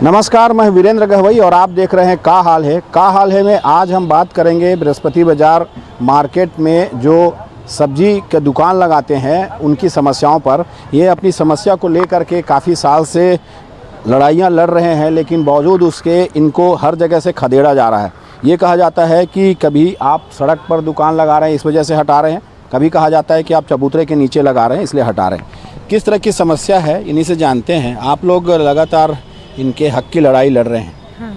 नमस्कार, मैं वीरेंद्र गहवई और आप देख रहे हैं का हाल है। का हाल है में आज हम बात करेंगे बृहस्पति बाज़ार मार्केट में जो सब्जी के दुकान लगाते हैं उनकी समस्याओं पर। ये अपनी समस्या को लेकर के काफ़ी साल से लड़ाइयाँ लड़ रहे हैं, लेकिन बावजूद उसके इनको हर जगह से खदेड़ा जा रहा है। ये कहा जाता है कि कभी आप सड़क पर दुकान लगा रहे हैं इस वजह से हटा रहे हैं, कभी कहा जाता है कि आप चबूतरे के नीचे लगा रहे हैं इसलिए हटा रहे हैं। किस तरह की समस्या है इन्हीं से जानते हैं। आप लोग लगातार इनके हक की लड़ाई लड़ रहे हैं। हाँ।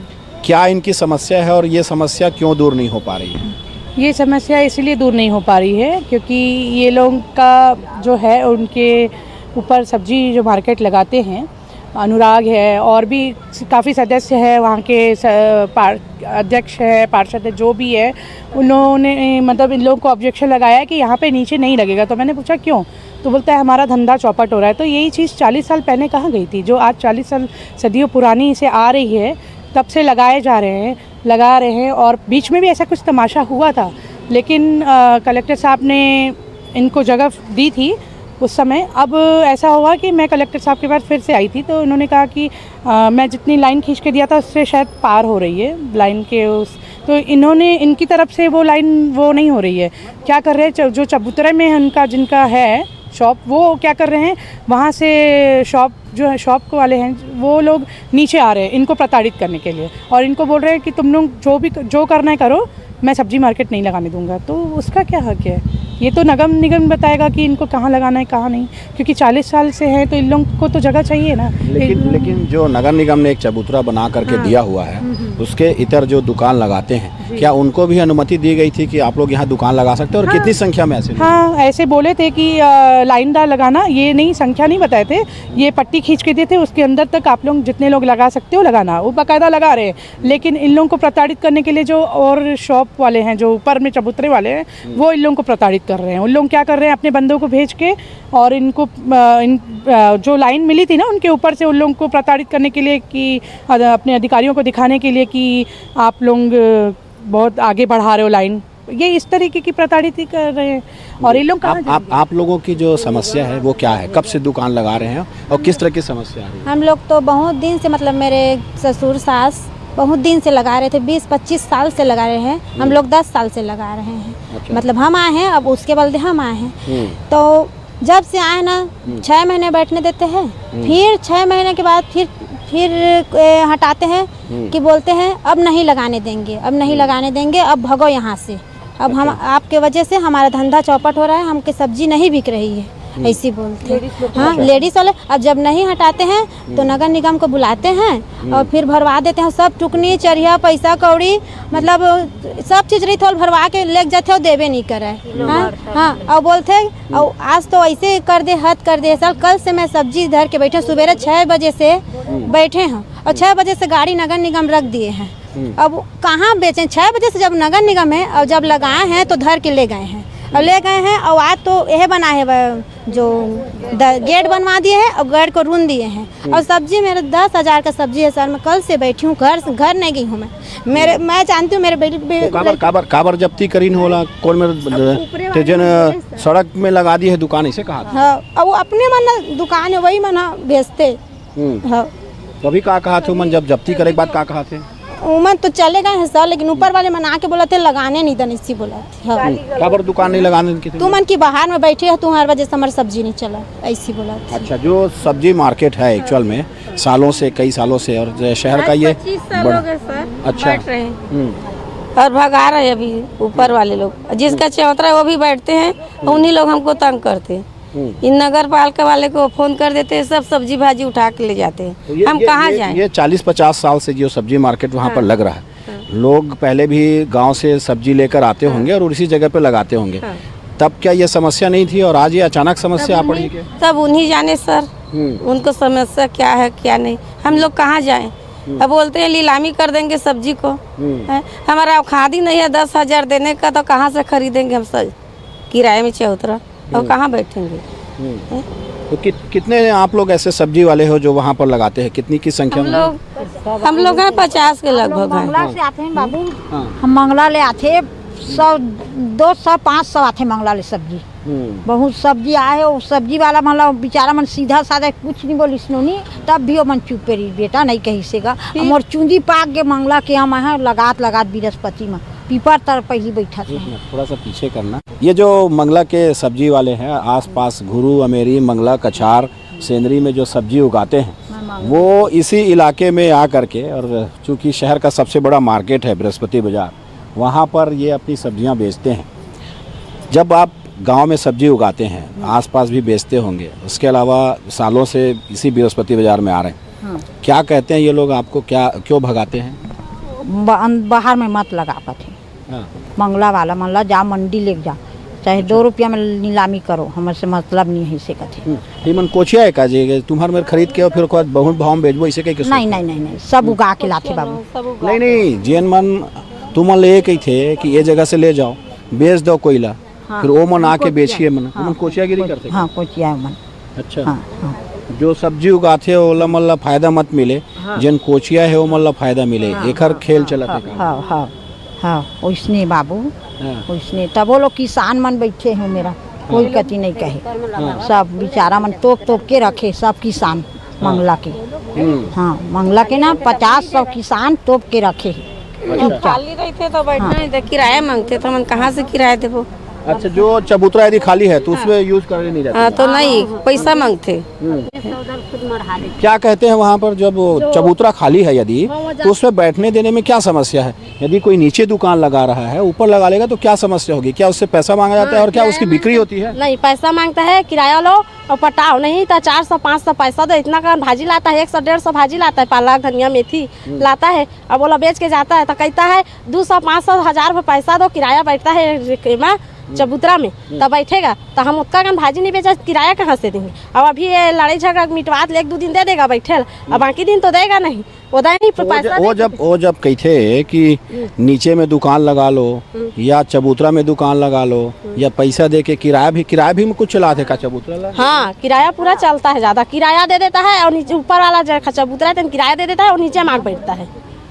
क्या इनकी समस्या है और ये समस्या क्यों दूर नहीं हो पा रही है? ये समस्या इसलिए दूर नहीं हो पा रही है क्योंकि ये लोग का जो है उनके ऊपर सब्जी जो मार्केट लगाते हैं, अनुराग है और भी काफ़ी सदस्य है, वहाँ के अध्यक्ष है, पार्षद है, जो भी है, उन्होंने मतलब इन लोगों को ऑब्जेक्शन लगाया है कि यहाँ पे नीचे नहीं लगेगा। तो मैंने पूछा क्यों, तो बोलता है हमारा धंधा चौपट हो रहा है। तो यही चीज़ 40 साल पहले कहाँ गई थी, जो आज 40 साल सदियों पुरानी से आ रही है, तब से लगाए जा रहे हैं, लगा रहे हैं। और बीच में भी ऐसा कुछ तमाशा हुआ था, लेकिन कलेक्टर साहब ने इनको जगह दी थी उस समय। अब ऐसा हुआ कि मैं कलेक्टर साहब के पास फिर से आई थी, तो उन्होंने कहा कि मैं जितनी लाइन खींच के दिया था उससे शायद पार हो रही है लाइन के उस, तो इन्होंने इनकी तरफ से वो लाइन वो नहीं हो रही है। क्या कर रहे हैं, जो चबूतरे में उनका जिनका है शॉप, वो क्या कर रहे हैं, वहाँ से शॉप जो है शॉप वाले हैं वो लोग नीचे आ रहे हैं इनको प्रताड़ित करने के लिए, और इनको बोल रहे हैं कि तुम लोग जो करना है करो, मैं सब्जी मार्केट नहीं लगाने दूंगा। तो उसका क्या हक है? ये तो नगर निगम बताएगा कि इनको कहाँ लगाना है कहाँ नहीं, क्योंकि 40 साल से हैं तो इन लोगों को तो जगह चाहिए ना। लेकिन जो नगर निगम ने एक चबूतरा बना करके दिया हुआ है, उसके इतर जो दुकान लगाते हैं, क्या उनको भी अनुमति दी गई थी कि आप लोग यहाँ दुकान लगा सकते हैं? और कितनी संख्या में ऐसे? हाँ, ऐसे बोले थे कि लाइनदार लगाना, ये नहीं संख्या नहीं बताए थे, ये पट्टी खींच के दिए थे, उसके अंदर तक आप लोग जितने लोग लगा सकते हो लगाना, वो बाकायदा लगा रहे हैं। लेकिन इन लोगों को प्रताड़ित करने के लिए जो और शॉप वाले हैं, जो ऊपर में चबूतरे वाले हैं, वो इन लोगों को प्रताड़ित कर रहे हैं। उन लोग क्या कर रहे हैं, अपने बंदों को भेज के और इनको जो लाइन मिली थी ना उनके ऊपर से, उन लोगों को प्रताड़ित करने के लिए कि अपने अधिकारियों को दिखाने के लिए कि आप लोग बहुत आगे बढ़ा रहे हो लाइन, ये इस तरीके की प्रताड़ित कर रहे हैं। और ये लोग आप लोगों की जो समस्या है वो क्या है? कब से दुकान लगा रहे हैं और किस तरह की समस्या है? हम लोग तो बहुत दिन से, मतलब मेरे ससुर सास बहुत दिन से लगा रहे थे, 20-25 साल से लगा रहे हैं। हम लोग 10 साल से लगा रहे हैं। अच्छा। मतलब हम आए हैं, अब उसके बदले हम आए हैं। तो जब से आए ना 6 महीने बैठने देते हैं, फिर 6 महीने के बाद फिर हटाते हैं कि बोलते हैं अब नहीं लगाने देंगे, अब नहीं लगाने देंगे, अब भगो यहाँ से। अब हम आपके वजह से हमारा धंधा चौपट हो रहा है, हमकी सब्जी नहीं बिक रही है, ऐसी बोलते हैं। हाँ, लेडीज़ वाले अब जब नहीं हटाते हैं तो नगर निगम को बुलाते हैं और फिर भरवा देते हैं सब, टुकनी चरिया पैसा कौड़ी, मतलब सब चीज़ रही थोल भरवा के ले जाते हो, देवे नहीं करे। हाँ, और बोलते हैं और आज तो ऐसे कर दे, हद कर दे। सर कल से मैं सब्जी धर के बैठे, सवेरे 6 बजे से बैठे हैं और 6 बजे से गाड़ी नगर निगम रख दिए हैं। अब कहाँ बेचें? 6 बजे से जब नगर निगम है और जब लगाए हैं तो धर के ले गए हैं और ले गए हैं। और आज तो यह बना है, जो गेट बनवा दिए हैं और गेट को रून दिए हैं। और सब्जी मेरे 10,000 का सब्जी है सर, मैं कल से बैठी हूँ, घर नहीं गई हूँ मैं जानती हूँ मेरे बेटी काबर जब्ती करीन होला कौन मेरे जन सड़क में लगा दी है दुकान, इसे कहा? हाँ, और वो अपने मन दुकान है वही मना बेचते। हाँ, कभी कहा थे मन जब जब्ती करे के बाद कहा थे? उमन तो चले गए हैं सर, लेकिन ऊपर वाले मना के बोला थे लगाने नहीं देने, इसी बोला थे। हाँ। काबर दुकान नहीं लगाने की? तू मन की बाहर में बैठी है, तुम्हारी वजह से हमारी सब्जी नहीं चला, ऐसी बोला था। अच्छा, जो सब्जी मार्केट है एक्चुअल में सालों से, कई सालों से, और शहर का ये 25 साल हो गए सर। अच्छा। बैठ रहे हैं और भगा रहे हैं अभी ऊपर वाले लोग, जिसका चौतरा है वो भी बैठते हैं, उन्हीं लोग हमको तंग करते हैं। इन नगर पालिका वाले को फोन कर देते हैं, सब सब्जी भाजी उठा के ले जाते हैं। तो हम कहाँ जाएं? ये 40-50 साल से जो सब्जी मार्केट वहाँ पर लग रहा है, लोग पहले भी गांव से सब्जी लेकर आते होंगे और उसी जगह पे लगाते होंगे। तब क्या ये समस्या नहीं थी और आज ये अचानक समस्या आ पड़ी? सब उन्हीं जाने सर, उनको समस्या क्या है क्या नहीं, हम लोग कहाँ जाएं? अब बोलते हैं नीलामी कर देंगे सब्जी को, हमारा खादी नहीं है 10,000 देने का, तो कहाँ से खरीदेंगे हम सब किराए में चौतरा, और कहाँ बैठेंगे? तो कितने आप लोग ऐसे सब्जी वाले हो जो वहाँ पर लगाते हैं? कितनी की संख्या में? हम लोग हैं 50 के लगभग हैं। मंगला से आते हैं बाबू, हम मंगला ले आते 100, 200, 500 आते मंगला ले सब्जी। बहुत सब्जी आए वो सब्जी वाला मतलब बेचारा मन सीधा साधा कुछ नहीं बोली सुनोनी, तब भी वो मन चुप रही, बेटा नहीं कही सेगा मोर चूंदी पाक के मंगला के हम है लगात बृहस्पति में पीपर तर पहली बैठा थे। थोड़ा सा पीछे करना। ये जो मंगला के सब्जी वाले हैं, आसपास घुरू, अमेरी, मंगला, कछार, सेंदरी में जो सब्जी उगाते हैं वो इसी इलाके में आ करके, और चूँकि शहर का सबसे बड़ा मार्केट है बृहस्पति बाज़ार, वहाँ पर ये अपनी सब्जियाँ बेचते हैं। जब आप गांव में सब्जी उगाते हैं, आसपास भी बेचते होंगे, उसके अलावा सालों से इसी बृहस्पति बाज़ार में आ रहे हैं, क्या कहते हैं ये लोग आपको, क्या क्यों भगाते हैं? बाहर में मत लगा पाते, मंगला वाला मंगला जा मंडी ले जा, चाहे 2 रुपया में नीलामी करो, हमारे से मतलब नहीं है इसे कहते। मन कोचिया है का जी तुम्हार मेरे खरीद के और फिर बहुत भाव में बेचबो इसे कहीं? नहीं, सब उगा के लाते बाबू। नहीं जेन मन तुम ले कही थे कि ये जगह से ले जाओ, बेच दो कोयला, फिर वो मन आके बेचिए मन कोचियागिरी करते। हाँ, कोचिया मन। अच्छा, जो सब्जी उगाते ओला मल्ला फायदा मत मिले, जिन कोचिया है वो मल्ला फायदा मिले, एकर खेल चलते का। हाँ, उसने बाबू, उसने तब वो लोग किसान मन बैठे हैं, मेरा कोई कति नहीं कहे, सब बेचारा मन तोप के रखे, सब किसान मंगला के। हाँ, मंगला के ना 50-100 किसान तोप के रखे। खाली रहते तो बैठना नहीं था, किराया मांगते तो हम कहाँ से किराया देबो। अच्छा, जो चबूतरा यदि खाली है तो उसमें यूज करने नहीं जाते? तो नहीं, पैसा मांगते। क्या कहते हैं वहाँ पर, जब चबूतरा खाली है यदि, तो उसमें बैठने देने में क्या समस्या है? यदि कोई नीचे दुकान लगा रहा है, ऊपर लगा लेगा तो क्या समस्या होगी? क्या उससे पैसा मांगा जाता है और क्या उसकी बिक्री होती है? नहीं, पैसा मांगता है, किराया लो और पटाओ, नहीं तो 400-500 पैसा दो। इतना का भाजी लाता है, 100-150 भाजी लाता है, पालक, धनिया, मेथी लाता है, अब बोला बेच के जाता है तो कहता है 200-500-1000 पैसा दो, किराया बैठता है चबूतरा में, तब बैठेगा तो हम उतना कम भाजी नहीं बेचा, किराया कहाँ से देंगे? अब अभी ये लड़ाई झगड़ा मिटवा 1-2 दिन दे देगा बैठे, अब बाकी दिन तो देगा नहीं, वो पैसा। वो जब कही थे कि नीचे में दुकान लगा लो या चबूतरा में दुकान लगा लो या पैसा दे के किराया भी में कुछ चलाते का चबूतरा? हाँ, किराया पूरा चलता है, ज्यादा किराया दे देता है और नीचे ऊपर वाला चबूतरा है किराया दे देता है और नीचे मांग बैठता है,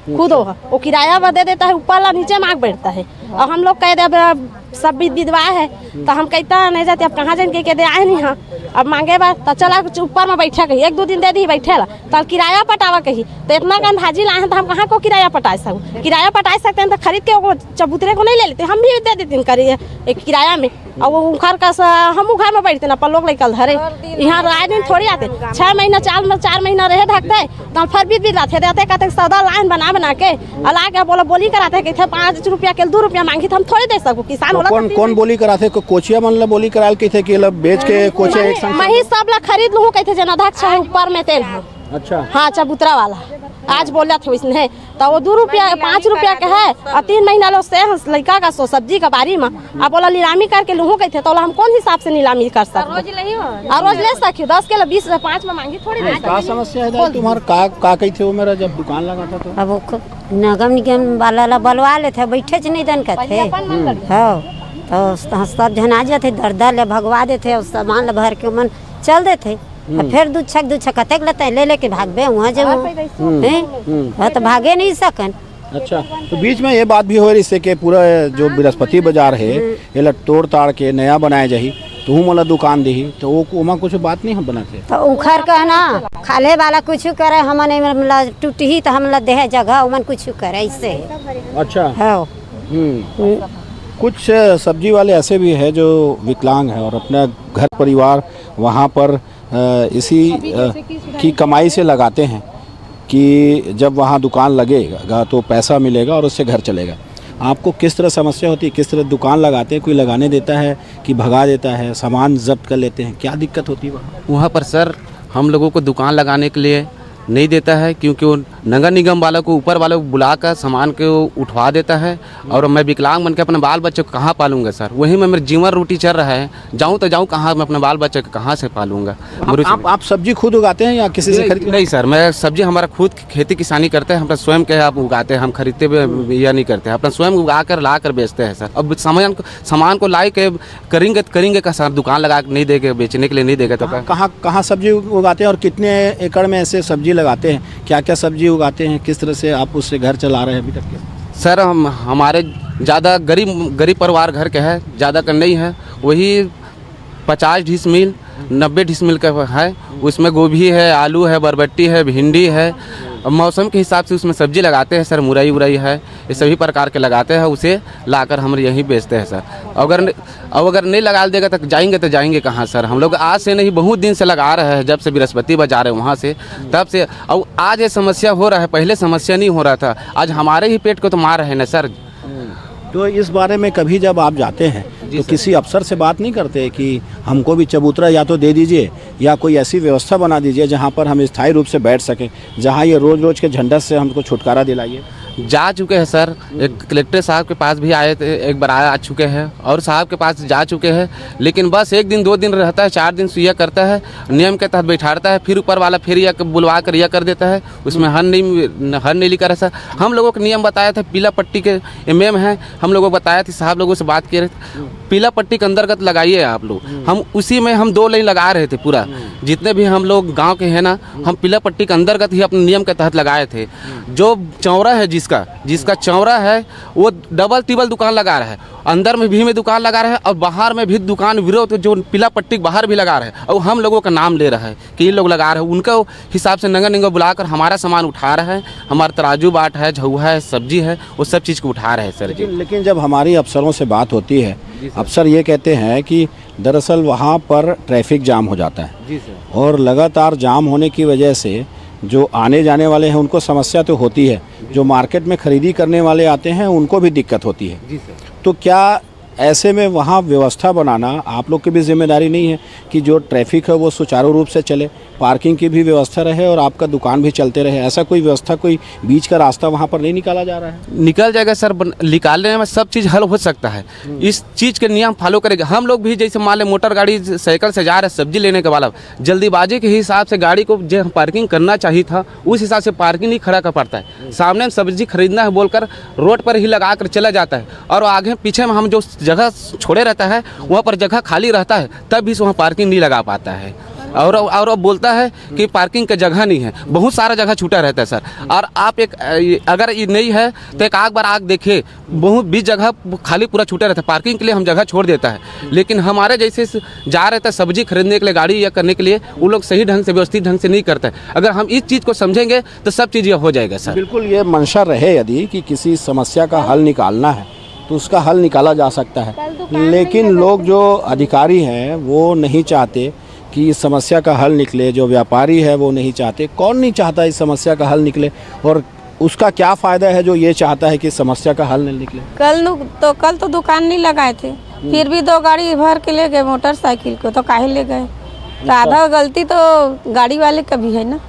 खुद वो किराया दे देता है, ऊपर वाला नीचे मांग बैठता है। और हम लोग कह दे सब विधवा है तो हम कहता नहीं जाते, अब कहाँ जान के दे आए नहीं, हाँ अब मांगे बा तो चला ऊपर में बैठा कही, 1-2 दिन दे दी बैठे ला तो किराया पटावा कही, तो इतना कम भाजी लाए हैं तो हम कहाँ को किराया पटा सकते? किराया पटा सकते हैं तो खरीद के वो चबूतरे को नहीं ले लेते, हम भी दे देते करिए एक किराया में, और वो उखाड़ का हम उखाड़ में बैठते ना, पर लोग निकल धरे यहाँ राय दिन थोड़ी आते, 6 महीना 4 महीना रहे ढकते तो फिर भी रहते कहते सौदा लाइन बना के अला के बोली कराते कि 5 रुपया के 2 रुपया मांगी तो हम थोड़ी दे सकूँ। किसान कौन बोली कराते? कोचिया मन बोली कराल के थे कि बेच के कोचिया एक संग वही सब ला खरीद लूँ कहते जना अध्यक्ष है ऊपर में तेल। अच्छा, हाँ, चबूतरा वाला आज बोला थे उसने तो वो 2 रुपया 5 रुपया का है और 3 महीना लो से लड़का का सब्जी का बारी में अब बोला नीलामी करके लूँ कहते तो हम कौन हिसाब से नीलामी कर सकते? और रोज ले सकी 10 के 20-5 में मांगी थोड़ी। क्या समस्या है तुम्हारे? का कही थे वो मेरा जब दुकान लगा था तो? अब नगम निगम वाला बलवा लेते, बैठे नहीं दन करते, हाँ तो सब जन आ जाते, दर ले भगवा देते और सामान ले भर के मन चल देते, फिर दू छक कतेक लेते ले के भागबे वहाँ जब तो भागे नहीं सकन। अच्छा, तो बीच में ये बात भी हो रही इससे कि पूरा जो बृहस्पति बाजार है ये तोड़ ताड़ के नया बनाया जाही तो हूँ मतलब दुकान दी तो वो कुछ बात नहीं हम बनाते तो उखड़ का ना खाले वाला कुछ करे, हमने मतलब टूटी तो हम दे जगह उमन कुछ करे इससे। अच्छा, हाँ। कुछ सब्जी वाले ऐसे भी है जो विकलांग है और अपना घर परिवार वहाँ पर इसी की कमाई से लगाते हैं कि जब वहाँ दुकान लगेगा तो पैसा मिलेगा और उससे घर चलेगा। आपको किस तरह समस्या होती है? किस तरह दुकान लगाते हैं? कोई लगाने देता है कि भगा देता है, सामान जब्त कर लेते हैं? क्या दिक्कत होती है वहाँ पर? सर, हम लोगों को दुकान लगाने के लिए नहीं देता है क्योंकि वो नगर निगम वालों को ऊपर वालों को बुला कर सामान को उठवा देता है और मैं विकलांग बन के अपने बाल बच्चे को कहाँ पालूंगा सर? वही में मेरा जीवन रोटी चल रहा है, जाऊँ तो जाऊँ कहाँ, मैं अपने बाल बच्चे को कहाँ से पालूंगा? आप सब्जी खुद उगाते हैं या किसी से खरीद? नहीं सर, मैं सब्जी हमारा खुद खेती किसानी करते हैं, हम स्वयं के आप उगाते हैं, हम खरीदते या नहीं करते हैं, अपना स्वयं उगा कर ला कर बेचते हैं सर। अब सामान को ला के करेंगे का सर, दुकान लगा नहीं देगा, बेचने के लिए नहीं देगा तो कहाँ सब्जी उगाते हैं और कितने एकड़ में ऐसे सब्जी लगाते हैं? क्या क्या सब्जी उगाते हैं? किस तरह से आप उससे घर चला रहे हैं अभी तक के? सर, हमारे ज़्यादा गरीब परिवार घर के है, ज़्यादा का नहीं है, वही 50 डिसमिल 90 डिसमिल का है। उसमें गोभी है, आलू है, बरबट्टी है, भिंडी है। मौसम के हिसाब से उसमें सब्जी लगाते हैं सर, मुरई उरई है, ये सभी प्रकार के लगाते हैं। उसे लाकर हम यहीं बेचते हैं सर। अगर नहीं लगा देगा तो जाएंगे कहाँ सर? हम लोग आज से नहीं, बहुत दिन से लगा रहे हैं, जब से बृहस्पति बाजार है वहाँ से, तब से। और आज ये समस्या हो रहा है, पहले समस्या नहीं हो रहा था। आज हमारे ही पेट को तो मार रहे हैं ना सर। तो इस बारे में कभी जब आप जाते हैं तो किसी अफसर से बात नहीं करते कि हमको भी चबूतरा या तो दे दीजिए या कोई ऐसी व्यवस्था बना दीजिए जहाँ पर हम स्थायी रूप से बैठ सकें, जहाँ ये रोज़ के झंझट से हमको छुटकारा दिलाइए? जा चुके हैं सर, एक कलेक्टर साहब के पास भी आए थे, एक बार आ चुके हैं, और साहब के पास जा चुके हैं। लेकिन बस 1 दिन 2 दिन रहता है, 4 दिन सुइया करता है, नियम के तहत बैठाता है, फिर ऊपर वाला फिर यह बुलवा कर यह कर देता है। उसमें हर नहीं लिखा रहा सर। हम लोगों को नियम बताया था, पीला पट्टी के एमएम हैं, हम लोगों को बताया थी, साहब लोगों से बात किए रहे, पीला पट्टी के अंतर्गत लगाइए आप लोग। हम उसी में हम 2 लाइन लगा रहे थे पूरा, जितने भी हम लोग गाँव के हैं ना, हम पीला पट्टी के अंतर्गत ही अपने नियम के तहत लगाए थे। जो चौरा है, जिसका चौरा है, वो डबल टिबल दुकान लगा रहा है, अंदर में भी दुकान लगा रहा है और बाहर में भी दुकान विरोध जो पीला पट्टी बाहर भी लगा रहा है, और हम लोगों का नाम ले रहा है कि ये लोग लगा रहे हैं। उनका हिसाब से नगर निगम बुलाकर हमारा सामान उठा रहा है, हमारा तराजू बाट है, झुआ है, सब्जी है, वो सब चीज़ को उठा रहे हैं सर जी। लेकिन जब हमारी अफसरों से बात होती है, अफसर ये कहते हैं कि दरअसल वहाँ पर ट्रैफिक जाम हो जाता है जी सर, और लगातार जाम होने की वजह से जो आने जाने वाले हैं उनको समस्या तो होती है, जो मार्केट में खरीदी करने वाले आते हैं उनको भी दिक्कत होती है। जी सर। तो क्या ऐसे में वहाँ व्यवस्था बनाना आप लोग की भी जिम्मेदारी नहीं है कि जो ट्रैफिक है वो सुचारू रूप से चले, पार्किंग की भी व्यवस्था रहे और आपका दुकान भी चलते रहे? ऐसा कोई व्यवस्था, कोई बीच का रास्ता वहाँ पर नहीं निकाला जा रहा है? निकल जाएगा सर, निकालने में सब चीज़ हल हो सकता है। इस चीज़ के नियम फॉलो करेगा। हम लोग भी जैसे मान लें मोटर गाड़ी साइकिल से जा रहे हैं सब्जी लेने के वाला, जल्दीबाजी के हिसाब से गाड़ी को जो पार्किंग करना चाहिए था उस हिसाब से पार्किंग नहीं खड़ा कर पाता है। सामने सब्जी खरीदना है बोलकर रोड पर ही लगा कर चला जाता है, और आगे पीछे में हम जो जगह छोड़े रहता है वहाँ पर जगह खाली रहता है, तब भी वहाँ पार्किंग नहीं लगा पाता है। और अब बोलता है कि पार्किंग का जगह नहीं है, बहुत सारा जगह छूटा रहता है सर। और आप अगर ये नहीं है तो एक बार आग देखिए, बहुत भी जगह खाली पूरा छूटा रहता है, पार्किंग के लिए हम जगह छोड़ देता है। लेकिन हमारे जैसे जा रहे थे सब्जी खरीदने के लिए, गाड़ी या करने के लिए, वो लोग सही ढंग से व्यवस्थित ढंग से नहीं करते। अगर हम इस चीज़ को समझेंगे तो सब चीज़ हो जाएगा सर। बिल्कुल, ये मंशा रहे यदि कि किसी समस्या का हल निकालना है तो उसका हल निकाला जा सकता है, लेकिन लोग जो अधिकारी हैं वो नहीं चाहते कि इस समस्या का हल निकले। जो व्यापारी है वो नहीं चाहते। कौन नहीं चाहता इस समस्या का हल निकले, और उसका क्या फ़ायदा है जो ये चाहता है कि समस्या का हल नहीं निकले? कल तो दुकान नहीं लगाए थे, फिर भी 2 गाड़ी भर के ले गए मोटरसाइकिल को, तो काहे ले गए? तो आधा गलती तो गाड़ी वाले का भी है ना।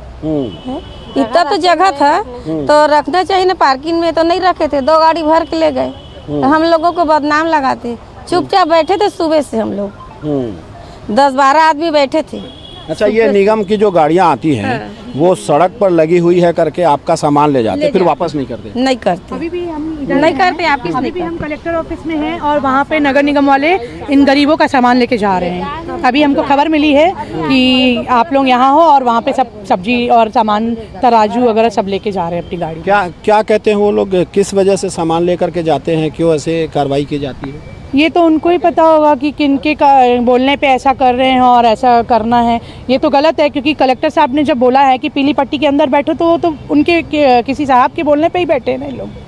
इतना तो जगह था तो रखना चाहिए ना, पार्किंग में तो नहीं रखे थे, 2 गाड़ी भर के ले गए। तो हम लोगों को बदनाम लगाते। चुपचाप बैठे थे सुबह से, हम लोग 10-12 आदमी बैठे थे। अच्छा, ये निगम की जो गाड़ियाँ आती हैं वो सड़क पर लगी हुई है करके आपका सामान ले जाते, फिर वापस नहीं करते? नहीं करते, अभी भी हम नहीं करते। आप अभी भी हम कलेक्टर ऑफिस में हैं और वहाँ पे नगर निगम वाले इन गरीबों का सामान लेके जा रहे हैं। अभी हमको खबर मिली है कि आप लोग यहाँ हो और वहाँ पे सब सब्जी और सामान तराजू वगैरह सब लेके जा रहे हैं अपनी गाड़ी। क्या कहते हैं वो लोग, किस वजह से सामान लेकर के जाते हैं, क्यों ऐसे कार्रवाई की जाती है? ये तो उनको ही पता होगा कि किनके बोलने पे ऐसा कर रहे हैं और ऐसा करना है। ये तो गलत है, क्योंकि कलेक्टर साहब ने जब बोला है कि पीली पट्टी के अंदर बैठो तो वो तो उनके किसी साहब के बोलने पे ही बैठे हैं ना लोग।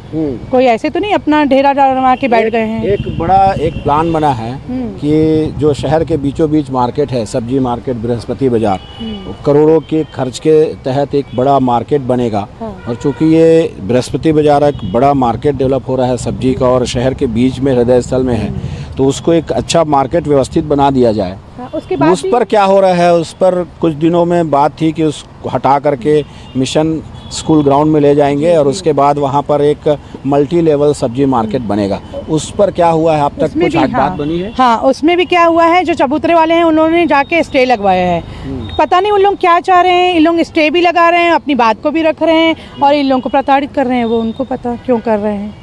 कोई ऐसे तो नहीं अपना ढेरा डरवा के बैठ गए हैं। एक प्लान बना है कि जो शहर के बीचों बीच मार्केट है, सब्जी मार्केट बृहस्पति बाजार, करोड़ों के खर्च के तहत एक बड़ा मार्केट बनेगा। और चूंकि ये बृहस्पति बाजार एक बड़ा मार्केट डेवलप हो रहा है सब्जी का और शहर के बीच में हृदय स्थल में है, तो उसको एक अच्छा मार्केट व्यवस्थित बना दिया जाए। उसके बाद उस पर क्या हो रहा है, उस पर कुछ दिनों में बात थी कि उसको हटा करके मिशन स्कूल ग्राउंड में ले जाएंगे और उसके बाद वहाँ पर एक मल्टी लेवल सब्जी मार्केट बनेगा। उस पर क्या हुआ है, अब तक कुछ बात बनी है? हाँ, उसमें भी क्या हुआ है, जो चबूतरे वाले हैं उन्होंने जाके स्टे लगवाया है। पता नहीं उन लोग क्या चाह रहे हैं। इन लोग स्टे भी लगा रहे हैं, अपनी बात को भी रख रहे हैं और इन लोगों को प्रताड़ित कर रहे हैं। वो उनको पता क्यों कर रहे हैं।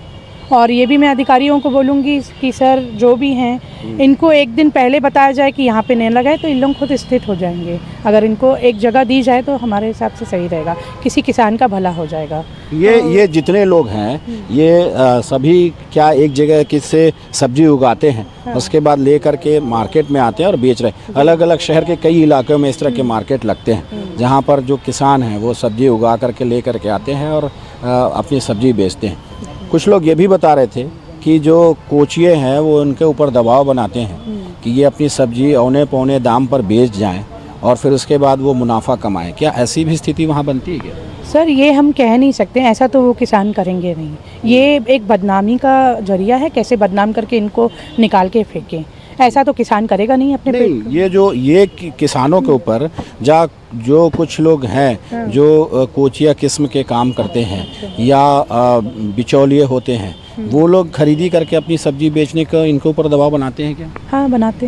और ये भी मैं अधिकारियों को बोलूँगी कि सर जो भी हैं इनको एक दिन पहले बताया जाए कि यहाँ पे नहीं लगाए तो इन लोग खुद स्थित हो जाएंगे। अगर इनको एक जगह दी जाए तो हमारे हिसाब से सही रहेगा, किसी किसान का भला हो जाएगा। ये जितने लोग हैं ये सभी क्या एक जगह किससे सब्जी उगाते हैं, उसके बाद ले करके मार्केट में आते हैं और बेच रहे हैं। अलग अलग शहर के कई इलाकों में इस तरह के मार्केट लगते हैं जहाँ पर जो किसान हैं वो सब्जी उगा करके ले करके आते हैं और अपनी सब्जी बेचते हैं। कुछ लोग ये भी बता रहे थे कि जो कोचिए हैं वो उनके ऊपर दबाव बनाते हैं कि ये अपनी सब्जी औने पौने दाम पर बेच जाएं और फिर उसके बाद वो मुनाफा कमाएं। क्या ऐसी भी स्थिति वहाँ बनती है क्या? सर ये हम कह नहीं सकते, ऐसा तो वो किसान करेंगे नहीं। ये एक बदनामी का जरिया है, कैसे बदनाम करके इनको निकाल के फेंकें, ऐसा तो किसान करेगा नहीं अपने पेट। ये किसानों के ऊपर जो कुछ लोग हैं जो कोचिया किस्म के काम करते हैं या बिचौलिए होते हैं, वो लोग खरीदी करके अपनी सब्जी बेचने का इनके ऊपर दबाव बनाते हैं क्या? हाँ बनाते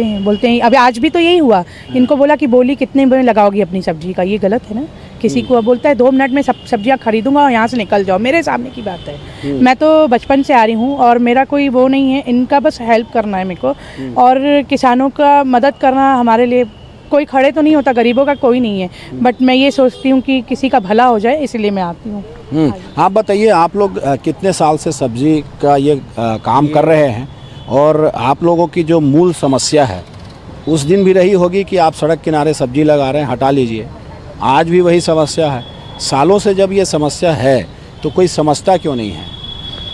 हैं, बोलते हैं। अभी आज भी तो यही हुआ, इनको बोला कि बोली कितने में लगाओगी अपनी सब्जी का, ये गलत है ना। किसी को बोलता है 2 मिनट में सब्जियां खरीदूंगा और यहाँ से निकल जाओ, मेरे सामने की बात है। मैं तो बचपन से आ रही हूँ और मेरा कोई वो नहीं है, इनका बस हेल्प करना है मेरे को, और किसानों का मदद करना हमारे लिए। कोई खड़े तो नहीं होता, गरीबों का कोई नहीं है, बट मैं ये सोचती हूँ कि किसी का भला हो जाए, इसलिए मैं आती हूँ। आप बताइए, आप लोग कितने साल से सब्जी का ये काम कर रहे हैं और आप लोगों की जो मूल समस्या है उस दिन भी रही होगी कि आप सड़क किनारे सब्जी लगा रहे हैं, हटा लीजिए, आज भी वही समस्या है। सालों से जब ये समस्या है तो कोई समझता क्यों नहीं है?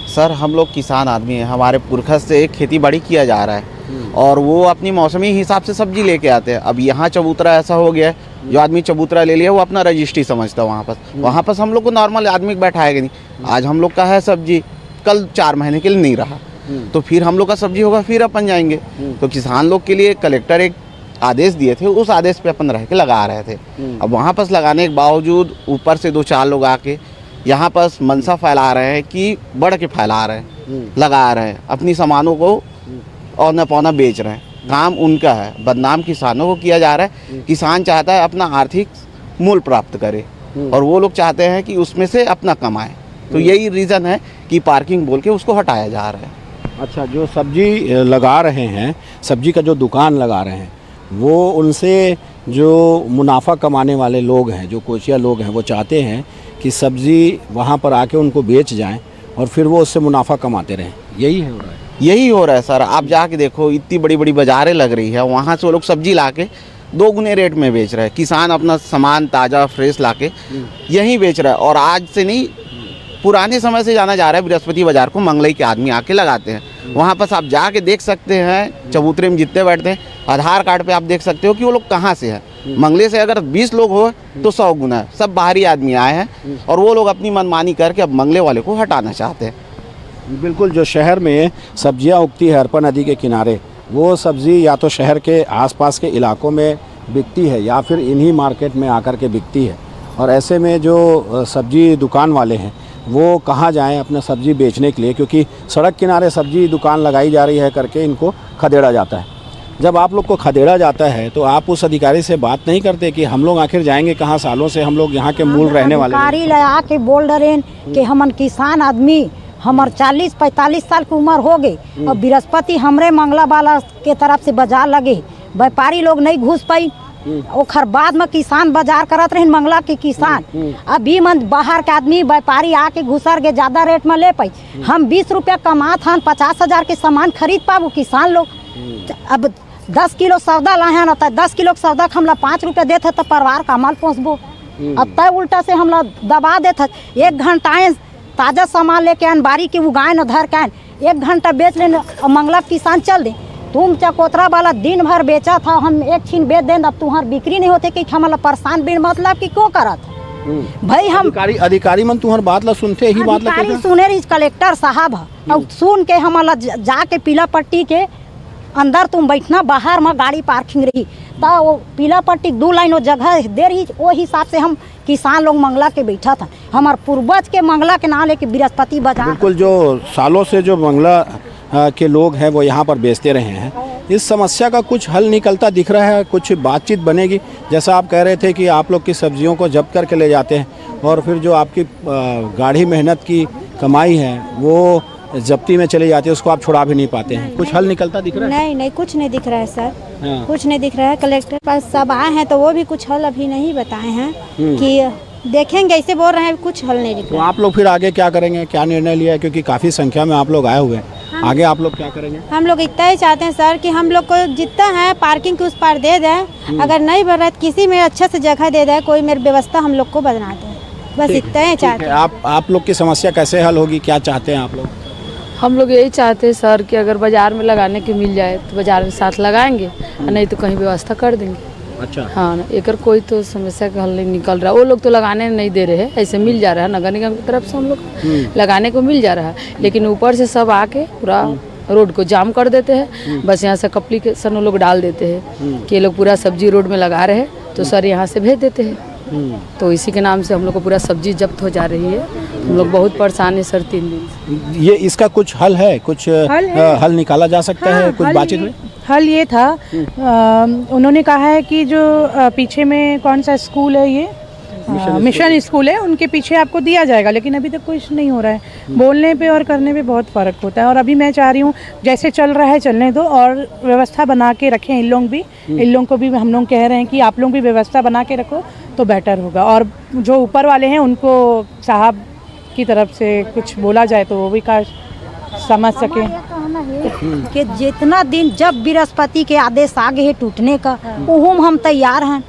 सर हम लोग किसान आदमी हैं, हमारे पुरखा से खेती बाड़ी किया जा रहा है और वो अपनी मौसमी हिसाब से सब्जी लेके आते हैं। अब यहाँ चबूतरा ऐसा हो गया है, जो आदमी चबूतरा ले लिया वो अपना रजिस्ट्री समझता है। वहाँ पर हम लोग को नॉर्मल आदमी बैठाएगा नहीं। आज हम लोग का है सब्जी, कल 4 महीने के लिए नहीं रहा तो फिर हम लोग का सब्जी होगा, फिर अपन जाएंगे। तो किसान लोग के लिए कलेक्टर एक आदेश दिए थे, उस आदेश पे अपन रह के लगा रहे थे। अब वहाँ पर लगाने के बावजूद ऊपर से 2-4 लोग आके यहाँ पर मनसा फैला रहे हैं कि बढ़ के फैला रहे हैं, लगा रहे हैं, अपनी सामानों को औना पौना बेच रहे हैं। काम उनका है, बदनाम किसानों को किया जा रहा है। किसान चाहता है अपना आर्थिक मूल प्राप्त करे और वो लोग चाहते हैं कि उसमें से अपना कमाए। तो यही रीज़न है कि पार्किंग बोल के उसको हटाया जा रहा है। अच्छा, जो सब्जी लगा रहे हैं, सब्जी का जो दुकान लगा रहे हैं, वो उनसे जो मुनाफा कमाने वाले लोग हैं, जो कोचिया लोग हैं, वो चाहते हैं कि सब्जी वहाँ पर आके उनको बेच जाएं और फिर वो उससे मुनाफा कमाते रहें। यही हो रहा है? यही हो रहा है सर। आप जाके देखो, इतनी बड़ी बड़ी बाज़ारें लग रही है, वहाँ से वो लोग सब्जी लाके 2 गुने रेट में बेच रहे हैं। किसान अपना सामान ताज़ा फ्रेश लाके यहीं बेच रहा है। और आज से नहीं, पुराने समय से जाना जा रहा है, बृहस्पति बाज़ार को मंगलई के आदमी आके लगाते हैं। वहाँ पर आप जाके देख सकते हैं, चबूतरे में जितने बैठते हैं, आधार कार्ड पे आप देख सकते हो कि वो लोग कहाँ से हैं। मंगले से अगर 20 लोग हो तो 100 गुना है। सब बाहरी आदमी आए हैं और वो लोग अपनी मनमानी करके अब मंगले वाले को हटाना चाहते हैं। बिल्कुल, जो शहर में सब्जियां उगती है हरपा नदी के किनारे, वो सब्ज़ी या तो शहर के आसपास के इलाकों में बिकती है या फिर इन्हीं मार्केट में आकर के बिकती है। और ऐसे में जो सब्जी दुकान वाले हैं वो कहाँ जाएं अपना सब्ज़ी बेचने के लिए, क्योंकि सड़क किनारे सब्जी दुकान लगाई जा रही है करके इनको खदेड़ा जाता है। जब आप लोग को खदेड़ा जाता है तो आप उस अधिकारी से बात नहीं करते कि हम लोग आखिर जाएंगे कहाँ? सालों से हम लोग यहाँ के मूल रहने वाले अधिकारी लगा के बोल रहे कि हमन किसान आदमी, हमार 40-45 साल की उम्र हो गई और बृहस्पति हमरे मंगला वाला के तरफ से बाजार लगे, व्यापारी लोग नहीं घुस पाई। ओखर बाद में किसान बाजार करत रहे मंगला के किसान। अभी मन बाहर के आदमी व्यापारी आके घुसर के ज्यादा रेट में ले पाई। हम 20 रुपया कमात हन, 50,000 के सामान खरीद पाबो किसान लोग। अब 10 किलो सौदा लाए हैं, 10 किलो सौदा हमला 5 रुपया देते तो परिवार का माल पहुँचबो। अब तय उल्टा से हमला दबा देते, 1 घंटा ताज़ा सामान लेके आन, बारी के उगाए न धर के आन, 1 घंटा बेच लेने और मंगला किसान चल दे। तुम चकोतरा वाला दिन भर बेचा था, हम एक छीन बेच दें, अब तुम्हार बिक्री नहीं होते कि हमारा परेशान बिन मतलब कि क्यों करत भाई? हम अधिकारी मन तुम्हार बात ला सुनते ही बात ला सुने रही कलेक्टर साहब और सुन के हमारा जाके पीला पट्टी के अंदर तुम बैठना, बाहर में गाड़ी पार्किंग रही तो वो पीला पट्टी 2 लाइन जगह दे रही, वो हिसाब से हम किसान लोग मंगला के बैठा था। हमारे पूर्वज के मंगला के नाम लेके बृहस्पति बाजार। बिल्कुल, जो सालों से जो मंगला के लोग हैं वो यहाँ पर बेचते रहे हैं, इस समस्या का कुछ हल निकलता दिख रहा है? कुछ बातचीत बनेगी? जैसा आप कह रहे थे कि आप लोग की सब्जियों को जब्त करके ले जाते हैं और फिर जो आपकी गाढ़ी मेहनत की कमाई है वो जब्ती में चली जाती है, उसको आप छुड़ा भी नहीं पाते हैं। कुछ हल निकलता दिख रहा है? नहीं नहीं, कुछ नहीं दिख रहा है सर। हाँ। कुछ नहीं दिख रहा है। कलेक्टर पास सब आए हैं तो वो भी कुछ हल अभी नहीं बताए हैं कि देखेंगे, ऐसे बोल रहे हैं, कुछ हल नहीं दिख तो रहा। आप लोग फिर आगे क्या करेंगे, क्या निर्णय लिया है? क्योंकि काफ़ी संख्या में आप लोग आए हुए हैं, आगे आप लोग क्या करेंगे? हम लोग इतना ही चाहते हैं सर कि हम लोग को जितना है पार्किंग के उस पार दे दें, अगर नहीं बन रहा है तो किसी में अच्छे से जगह दे दें, कोई मेरी व्यवस्था हम लोग को बना दें, बस इतना ही चाहते हैं। आप लोग की समस्या कैसे हल होगी, क्या चाहते हैं आप लोग? हम लोग यही चाहते हैं सर कि अगर बाज़ार में लगाने के मिल जाए तो बाज़ार में साथ लगाएंगे, और नहीं तो कहीं व्यवस्था कर देंगे। अच्छा। हाँ ना, एक कोई तो समस्या का हल नहीं निकल रहा। वो लोग तो लगाने नहीं दे रहे हैं, ऐसे मिल जा रहा है नगर निगम की तरफ से, हम लोग लगाने को मिल जा रहा है, लेकिन ऊपर से सब आके पूरा रोड को जाम कर देते हैं। बस यहाँ से एप्लीकेशन वो लोग डाल देते हैं कि ये लोग पूरा सब्जी रोड में लगा रहे हैं, तो सर यहाँ से भेज देते हैं। तो इसी के नाम से हम लोग को पूरा सब्जी जब्त हो जा रही है। हम लोग बहुत परेशान है सर 3 दिन से। ये इसका कुछ हल है, कुछ हल निकाला जा सकता है? कुछ बातचीत हुई? हल ये था, उन्होंने कहा है कि जो पीछे में कौन सा स्कूल है, ये मिशन स्कूल है, उनके पीछे आपको दिया जाएगा, लेकिन अभी तक कुछ नहीं हो रहा है। बोलने पे और करने पे बहुत फ़र्क होता है। और अभी मैं चाह रही हूँ जैसे चल रहा है चलने दो, और व्यवस्था बना के रखें। इन लोगों को भी हम लोग कह रहे हैं कि आप लोग भी व्यवस्था बना के रखो तो बेटर होगा। और जो ऊपर वाले हैं उनको साहब की तरफ से कुछ बोला जाए तो वो भी काश समझ सके कि जितना दिन जब बृहस्पति के आदेश आ गए टूटने का, वो हम तैयार हैं।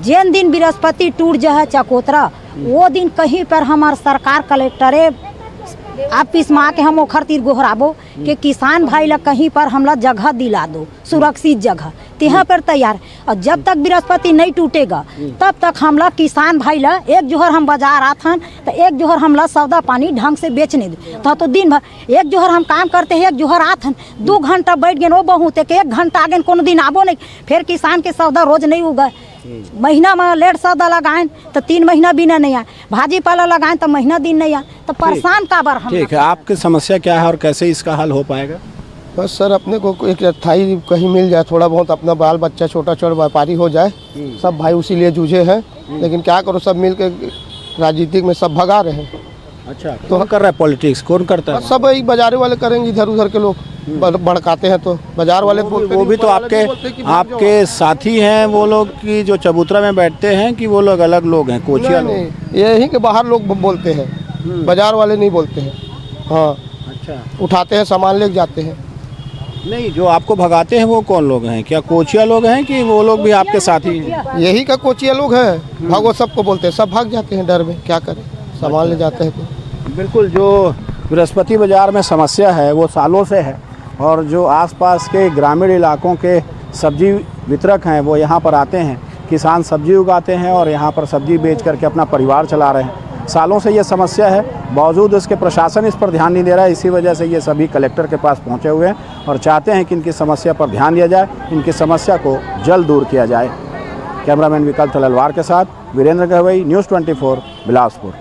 जिन दिन बृहस्पति टूट जाए चकोतरा, वो दिन कहीं पर हमार सरकार कलेक्टरे ऑफिस में आके हम ओखर तीर गोहराबो कि किसान भाई ला कहीं पर हमला जगह दिला दो, सुरक्षित जगह, तिहा पर तैयार। और जब तक बृहस्पति नहीं टूटेगा तब तक हमला किसान भाई ला एक जोहर हम बाजार आते हैं तो एक जोहर हमला सौदा पानी ढंग से बेचने दो। तो दिन भर एक जोहर हम काम करते हैं, एक जोहर आते हैं, 2 घंटा बैठ गए वो बहुत है कि 1 घंटा आगे कोनो दिन आबो नहीं। फिर किसान के सौदा रोज नहीं उगा, महीना में लेट सौदा लगाएं तो 3 महीना बिना नहीं आए, भाजी पाला लगाएं तो महीना दिन नहीं आए, तो परेशान का बार हम। ठीक है, आपकी समस्या क्या है और कैसे इसका हल हो पाएगा? बस सर अपने को एक अस्थाई कहीं मिल जाए, थोड़ा बहुत अपना बाल बच्चा छोटा छोटा व्यापारी हो जाए। सब भाई उसी लिए जूझे हैं, लेकिन क्या करो, सब मिल के राजनीतिक में सब भगा रहे हैं। अच्छा, कौन कर रहा है पॉलिटिक्स, कौन करता है? सब यही बाजारे वाले करेंगे, इधर उधर के लोग भड़काते हैं तो बाजार वाले वो भी तो आपके साथी हैं, वो लोग की जो चबूतरा में बैठते हैं, कि वो लोग अलग लोग हैं, कोचिया लोग? यही के बाहर लोग बोलते हैं, बाजार वाले नहीं बोलते हैं। हाँ, अच्छा, उठाते हैं सामान ले जाते हैं। नहीं, जो आपको भगाते हैं वो कौन लोग हैं? क्या कोचिया लोग हैं कि वो लोग भी आपके साथी हैं? यही का कोचिया लोग हैं, भागो सबको बोलते हैं, सब भाग जाते हैं डर में, क्या करें, सामान ले जाते हैं तो। बिल्कुल, जो बृहस्पति बाज़ार में समस्या है वो सालों से है, और जो आसपास के ग्रामीण इलाकों के सब्जी वितरक हैं वो यहाँ पर आते हैं, किसान सब्जी उगाते हैं और यहाँ पर सब्जी बेच करके अपना परिवार चला रहे हैं। सालों से ये समस्या है, बावजूद इसके प्रशासन इस पर ध्यान नहीं दे रहा है। इसी वजह से ये सभी कलेक्टर के पास पहुँचे हुए हैं और चाहते हैं कि इनकी समस्या पर ध्यान दिया जाए, इनकी समस्या को जल्द दूर किया जाए। कैमरामैन विकल्प तलवार के साथ वीरेंद्र गहवई, न्यूज़ 24 बिलासपुर।